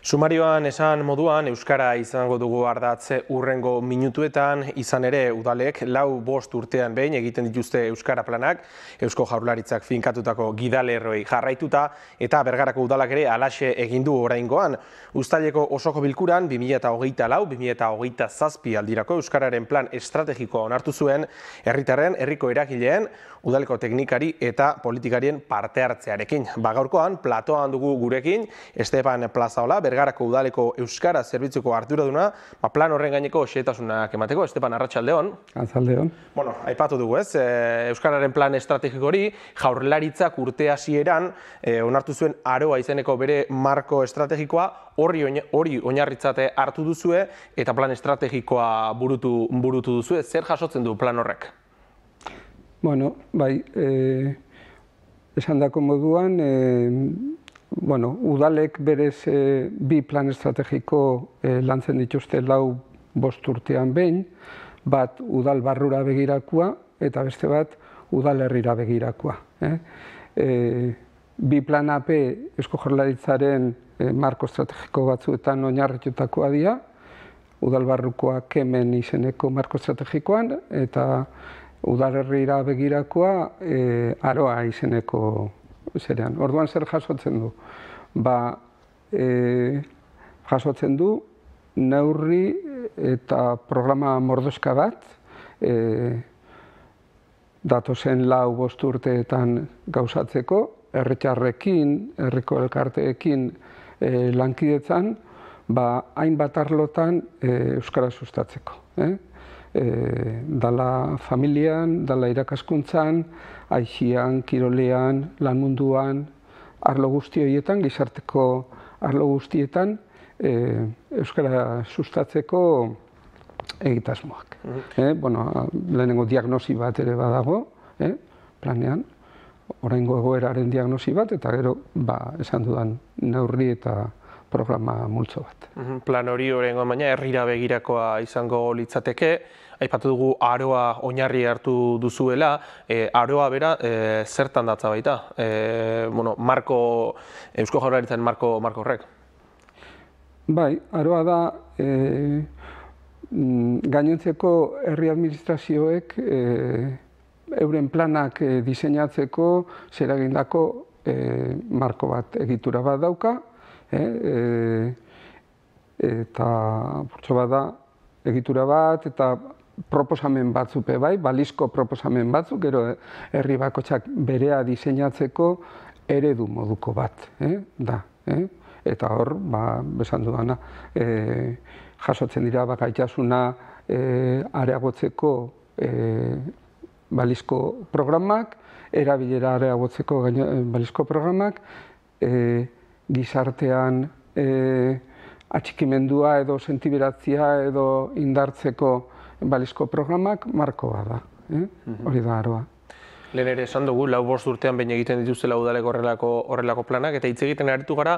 Sumarioan esan moduan, Euskara izango dugu ardatze hurrengo minutuetan, izan ere udalek 4-5 urtean behin egiten dituzte Euskara planak, Eusko Jaurlaritzak finkatutako gidalerroei jarraituta, eta Bergarako udalak ere halaxe egin du oraingoan. Uztaileko osoko bilkuran 2024-2027 aldirako Euskararen plan estrategikoa onartu zuen, herritarren, herriko eragileen, udaleko teknikari eta politikarien parte hartzearekin. Gaurkoan, platoan dugu gurekin, Esteban Plazaola, Bergarako udaleko Euskara zerbitzuko arduraduna, plan horren gaineko xehetasunak emateko. Esteban, arratsaldeon. Arratsaldeon. Bueno, aipatu dugu ez, Euskararen plan estrategiko hori, Jaurlaritzak urte hasieran onartu zuen Aroa izeneko bere marko estrategikoa, hori oinarritzate hartu duzue eta plan estrategikoa burutu duzue. Zer jasotzen du plan horrek? Bueno, bai, esandako moduan, udalek berez bi plan estrategiko lantzen dituzte 4-5 urtean behin, bat udal barrura begirakoa eta beste bat udalerrira begirakoa. Bi plan AP Eusko Jaurlaritzaren marko estrategiko batzuetan oinarritutakoa dira, udal barrukoa Kemen izeneko marko estrategikoan eta udalerrira begirakoa Aroa izeneko zerean. Orduan zer jasotzen du? Jasotzen du neurri eta programa mordoska bat, datozen 4-5 urteetan gauzatzeko, herritarrekin, herriko elkarteekin lankidetzan, hainbat arlotan euskara sustatzeko. Dala familian, dala irakaskuntzan, aixian, kirolean, lan munduan, arlo guzti horietan, gizarteko arlo guztietan, euskara sustatzeko egitasmoak. Lehenengo diagnosi bat ere badago, planean, oraingo egoeraren diagnosi bat, eta gero, esan dudan neurri eta programa multzo bat. Plan hori oraingoan baina herrira begirakoa izango litzateke. Aipatu dugu Aroa oinarri hartu duzuela, Aroa bera zertan datza baita? Eusko Jaurlaritzaren marko horrek? Bai, Aroa da gainontzeko herri administrazioek euren planak diseinatzeko zeragindako marko bat, egitura bat dauka, eta purtsu bat da egitura bat eta proposamen batzuk bai, balizko proposamen batzuk, gero herri bakoitzak berea diseinatzeko eredu moduko bat da. Eta hor, besan dudana, jasotzen dira gaitasuna areagotzeko balizko programak, erabilera areagotzeko balizko programak, gizartean atxikimendua edo sentiberatzia edo indartzeko balizko programak markoa da. Hori da Aroa. Lehen ere esan dugu, 4-5 urtean behin egiten dituztela udalek horrelako planak, eta hitz egiten aritu gara,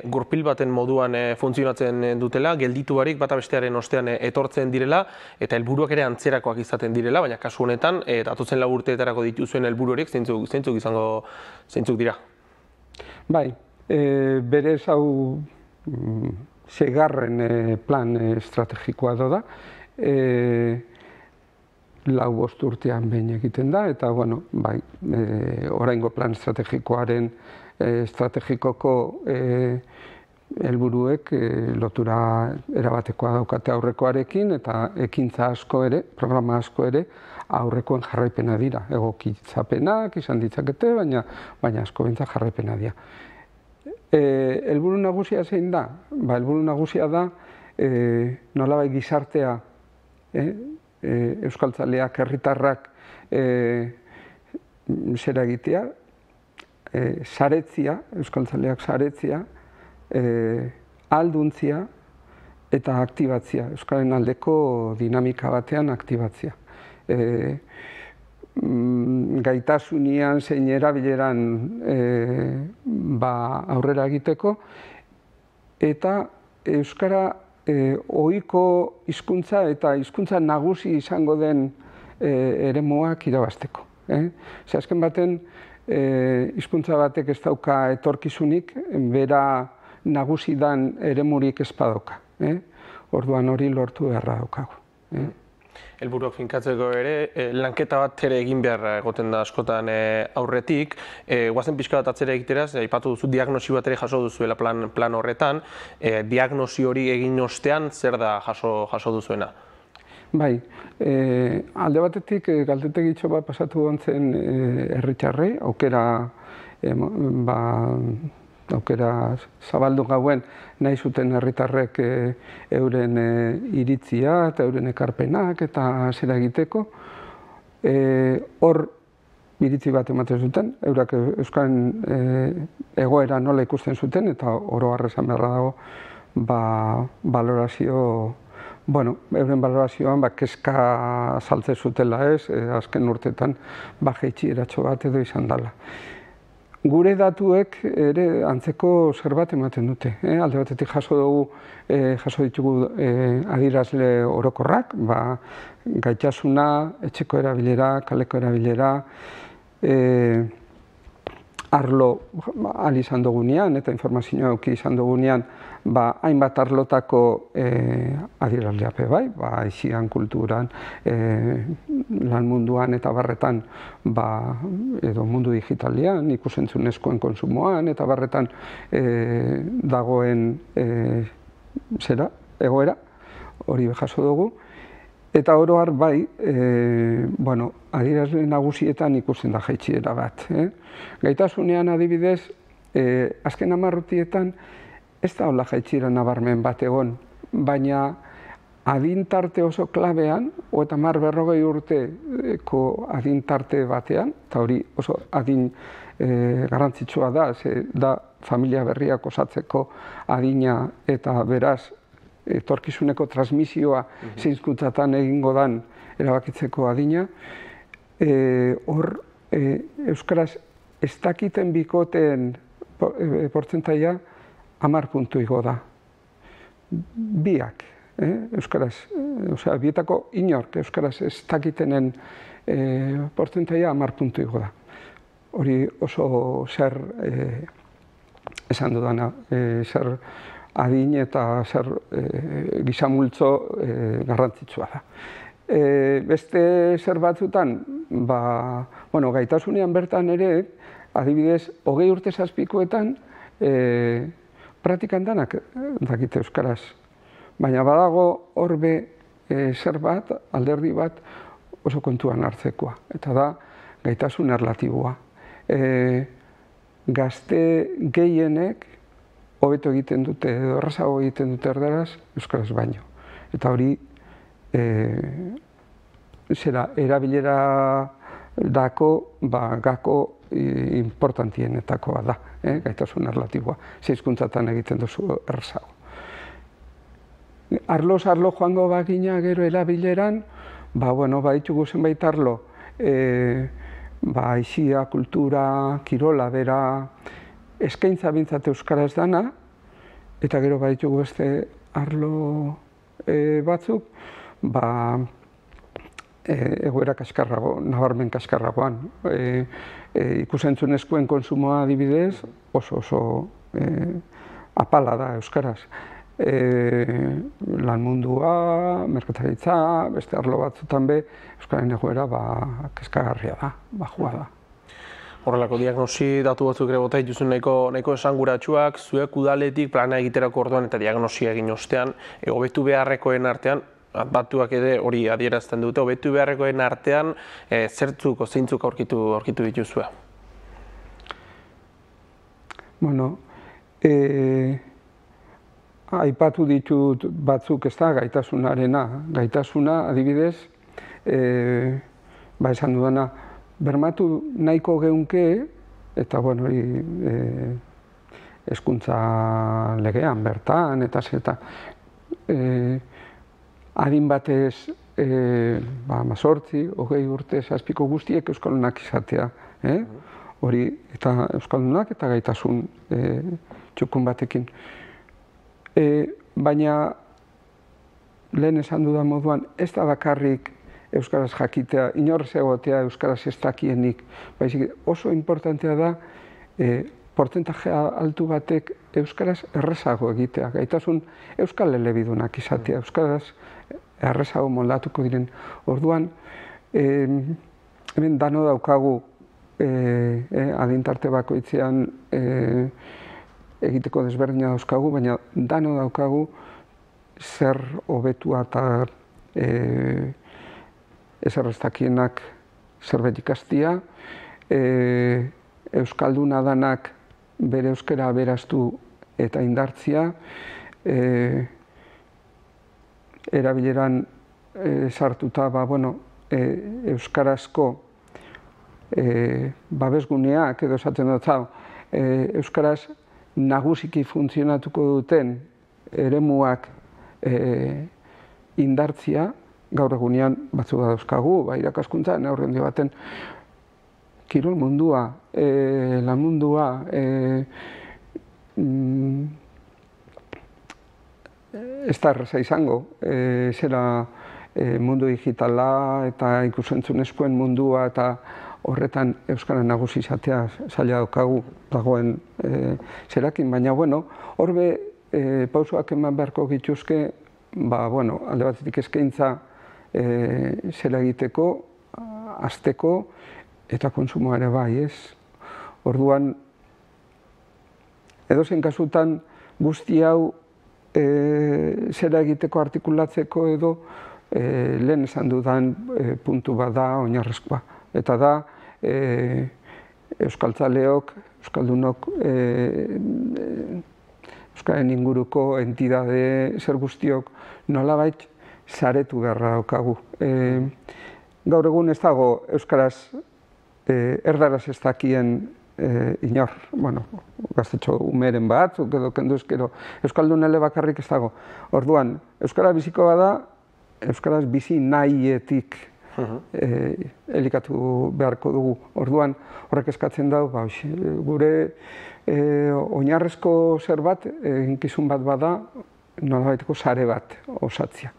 gurpil baten moduan funtzionatzen dutela, gelditu barik bata bestearen ostean etortzen direla, eta helburuak ere antzerakoak izaten direla, baina kasu honetan, datozen 4 urteetarako dituzuen helburu horiek zeintzuk dira? Bai, berez hau 6. plan estrategikoa da. 4-5 urtean behin egiten da, eta oraingo plan estrategikoaren estrategikoko helburuek lotura erabatekoa daukate aurrekoarekin, eta ekintza asko ere, programa asko ere, aurrekoen jarraipena dira. Egokitzapenak izan ditzakete, baina asko bentzak jarraipena dira. Helburu nagusia zein da? Helburu nagusia da nolabait gizartea, euskaltzaleak, herritarrak zera egitea, saretzia, euskaltzaleak saretzia, alduntzia eta aktibatzia, euskaren aldeko dinamika batean aktibatzia. Gaitasunian zein erabileran aurrera egiteko, eta euskara ohiko hizkuntza eta hizkuntza nagusi izango den eremuak irabazteko. Azken baten, hizkuntza batek ez dauka etorkizunik, bera nagusidan eremurik ez badoka. Orduan hori lortu beharra daukagu. Helburuak finkatzeko ere, lanketa bat ere egin beharra egoten da askotan aurretik. Guazen pixka bat atzera egiteraz, aipatu duzu diagnosi bat ere jaso duzuela plan horretan. Diagnosi hori egin ostean, zer da jaso duzuena? Bai, alde batetik galdetegitxo bat pasatu gontzen herritarrei, aukera zabaldu gauen nahi zuten herritarrek euren iritzia eta euren ekarpenak eta zera egiteko. Hor iritzi bat ematen zuten, eurak euskaren egoera nola ikusten zuten eta oro har esan beharra dago balorazio, euren balorazioan kezka saltze zutela azken urtetan jaitsieratxo bat edo izan dela. Gure datuek ere antzeko zerbait ematen dute. Alde batetik jaso ditugu adierazle orokorrak, gaitasuna, etxeko erabilera, kaleko erabilera, arlo ahal izan dugunean eta informazioa eduki izan dugunean, hainbat arlotako adierazleak bai, aizian, kulturan, lan munduan eta barretan, edo mundu digitalian, ikusentzunezkoen konsumoan eta barretan dagoen egoera, hori jaso dugu. Eta oro har bai, adierazle nagusietan ikusten da jaitsiera bat. Gaitasunean adibidez, azken 10 urteetan ez da hola jaitsiera nabarmen bat egon, baina adintarte oso klabean, 30-40 urteko adintarte batean, eta hori oso adin garrantzitsua da familia berriak osatzeko adina eta beraz etorkizuneko transmisioa zein egingo dan erabakitzeko adina. Hor, euskaraz ez dakiten bikoteen portzentaia 10 puntu igo da. Biak, euskaraz, bietako inork euskaraz ez dakitenen portzentaia 10 puntu igo da. Hori oso zer esan dudana, zer adin eta zer gizamultzo garrantzitsua da. Beste zer batzutan, gaitasunean bertan ere, adibidez, 20 urte zazpikoetan, praktikan danak dakite euskaraz. Baina badago horbe zer bat, alderdi bat, oso kontuan hartzekoa. Eta da, gaitasun erlatiboa. Gazte gehienek hobeto egiten dute, edo errazago egiten dute erdaraz, euskaraz baino. Eta hori, erabilera dako, gako importantienetakoa da, gaitasun erlatiboa. Hizkuntzatan egiten duzu errazago. Arloz arlo joango bagina gero erabileran, baditugu zenbait arlo, aisia, kultura, kirola, bera, eskaintza bintzat euskaraz dana, eta gero baditugu beste arlo batzuk, egoera kaskarrago, nabarmen kaskarragoan. Ikusentzunezkoen konsumoa adibidez, oso apala da euskaraz. Lan mundua, merkataritza, beste arlo batzutan be, euskaren egoera kaskagarria da, bajua da. Horrelako diagnosi datu batzuk ere bota dituzun nahiko esanguratsuak, zuek udaletik plana egiterako orduan eta diagnosia egin ostean, hobetu beharrekoen artean, batuak ere hori adierazten dute, hobetu beharrekoen artean zeintzuk aurkitu dituzue? Aipatu ditut batzuk ez da gaitasunarena. Gaitasuna adibidez, esan dudana, bermatu nahiko geunke, eta hezkuntza legean bertan, eta adin batez 18, 20 urte zazpiko guztiek euskaldunak izatea. Hori, eta euskaldunak eta gaitasun txukun batekin. Baina, lehen esan dudan moduan, ez da bakarrik euskaraz jakitea, inorrez egotea euskaraz ez dakienik. Baizik, oso importantea da portzentaje altu batek euskaraz errezago egitea, gaitasun euskal elebidunak izatea, euskaraz errezago moldatuko diren. Orduan, hemen dano daukagu adintarte bakoitzean egiteko desberdina dauzkagu, baina dano daukagu zer hobetua eta ezer ez dakienak zerbait ikastia, euskalduna danak bere euskara aberaztu eta indartzia, erabileran sartuta euskarazko babesguneak edo esaten dut euskaraz nagusiki funtzionatuko duten eremuak indartzia, gaur egunean batzuk dauzkagu, irakaskuntzan, aurre handi baten kirol mundua, lan mundua, ez da erraza izango, zera mundu digitala eta ikusentzunezkoen mundua eta horretan euskara nagusi izatea zaila daukagu dagoen zerakin, baina horbe pausoak eman beharko gituzke, alde batetik eskaintza zera egiteko, hasteko eta kontsumoa ere bai, ez? Orduan, edozein kasutan guzti hau zera egiteko artikulatzeko edo lehen esan dudan puntu bat da oinarrizkoa. Eta da, euskaltzaleok, euskaldunok, euskaren inguruko entidade zer guztiok nolabait saretu beharra daukagu. Gaur egun ez dago euskaraz erdaraz ez dakien inor, gaztetxo umeren bat, edo kenduzkero, euskaldun ele bakarrik ez dago. Orduan, euskara biziko bada, euskaraz bizi nahietik elikatu beharko dugu. Orduan, horrek eskatzen dago, gure oinarrezko zer bat, eginkizun bat bada, nolabaiteko sare bat osatzea.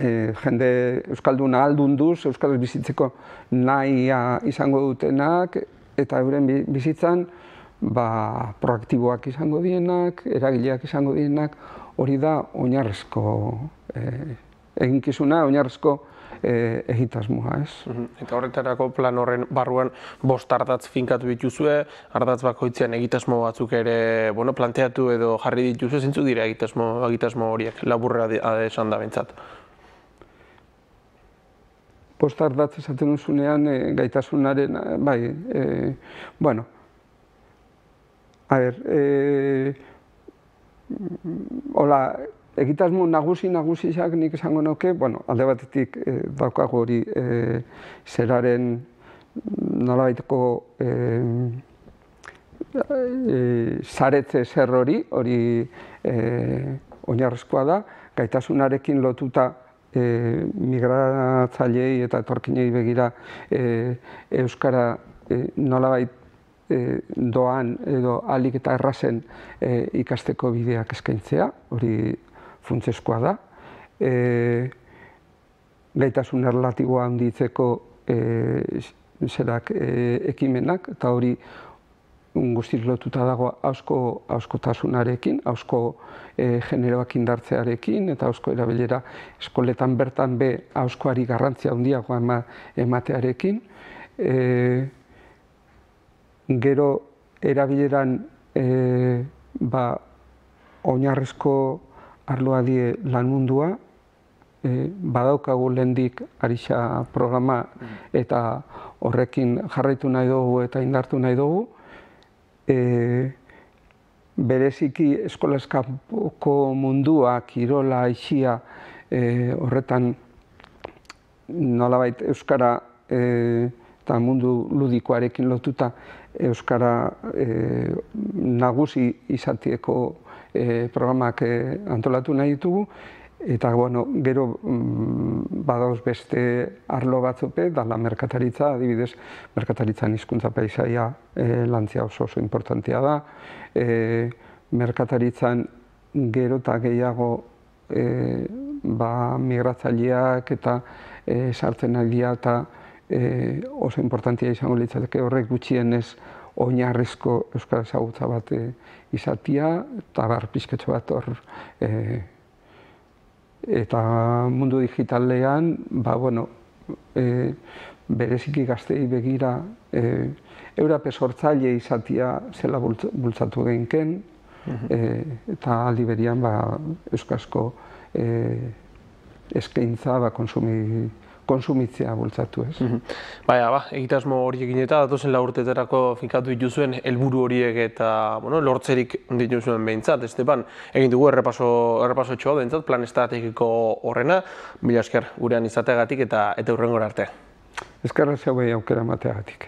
Jende euskalduna aldunduz, euskaraz bizitzeko nahia izango dutenak, eta euren bizitzan proaktiboak izango dienak, eragileak izango dienak, hori da oinarrezko eginkizuna, oinarrezko egitasmoa, ez? Eta horretarako plan horren barruan 5 ardatz finkatu dituzue, ardatz bakoitzean egitasmo batzuk ere planteatu edo jarri dituzue, zeintzuk dira egitasmo horiek, laburra esan da behintzat? 5 ardatz esaten duzunean gaitasunaren, egitasmo nagusiak nik esango nuke, alde batetik daukago hori zeraren nolabaiteko saretze zer hori oinarrizkoa da, gaitasunarekin lotuta migratzaileei eta etorkinei begira euskara nolabait doan edo ahalik eta errazen ikasteko bideak eskaintzea, hori funtsezkoa da. Gaitasun erlatiboa handitzeko ekimenak, eta hori guztiz lotuta dago ahozkotasunarekin, ahozko generoak indartzearekin, eta ahozko erabilera eskoletan bertan ahozkoari garrantzia handiagoa ematearekin. Gero erabileran oinarrizko arloa die lan mundua, badaukagu lehendik Arixa programa eta horrekin jarraitu nahi dugu eta indartu nahi dugu. Bereziki eskolaz kanpoko mundua, kirola, aisia, horretan nolabait euskara eta mundu ludikoarekin lotuta euskara nagusi izatieko programak antolatu nahi ditugu, eta gero badauz beste arlo batzupe, dala merkataritza, adibidez, merkataritzan hizkuntza paisaia lantzia oso importantea da. Merkataritzan gero eta gehiago migratzaileak eta sartzen ari dira eta oso importantia izango litzateke horrek gutxienez oinarrizko euskara ezagutza bat izatea, eta pixkatxo bat hor eta mundu digitalean, bereziki gaztei begira eurape sortzaile izatea zela bultzatu genken, eta aldi berian euskarazko eskaintza konsumitzea bultzatu ez. Baina, egitasmo horiek eta datozen 4 urteetarako finkatu dituzuen helburu horiek eta lortzerik dituzuen behintzat, Esteban, egin dugu errepasotxoa behintzat, plan estrategiko horrena, mila esker gurean izateagatik eta hurrengora arte. Eskerra zauei aukera emateagatik.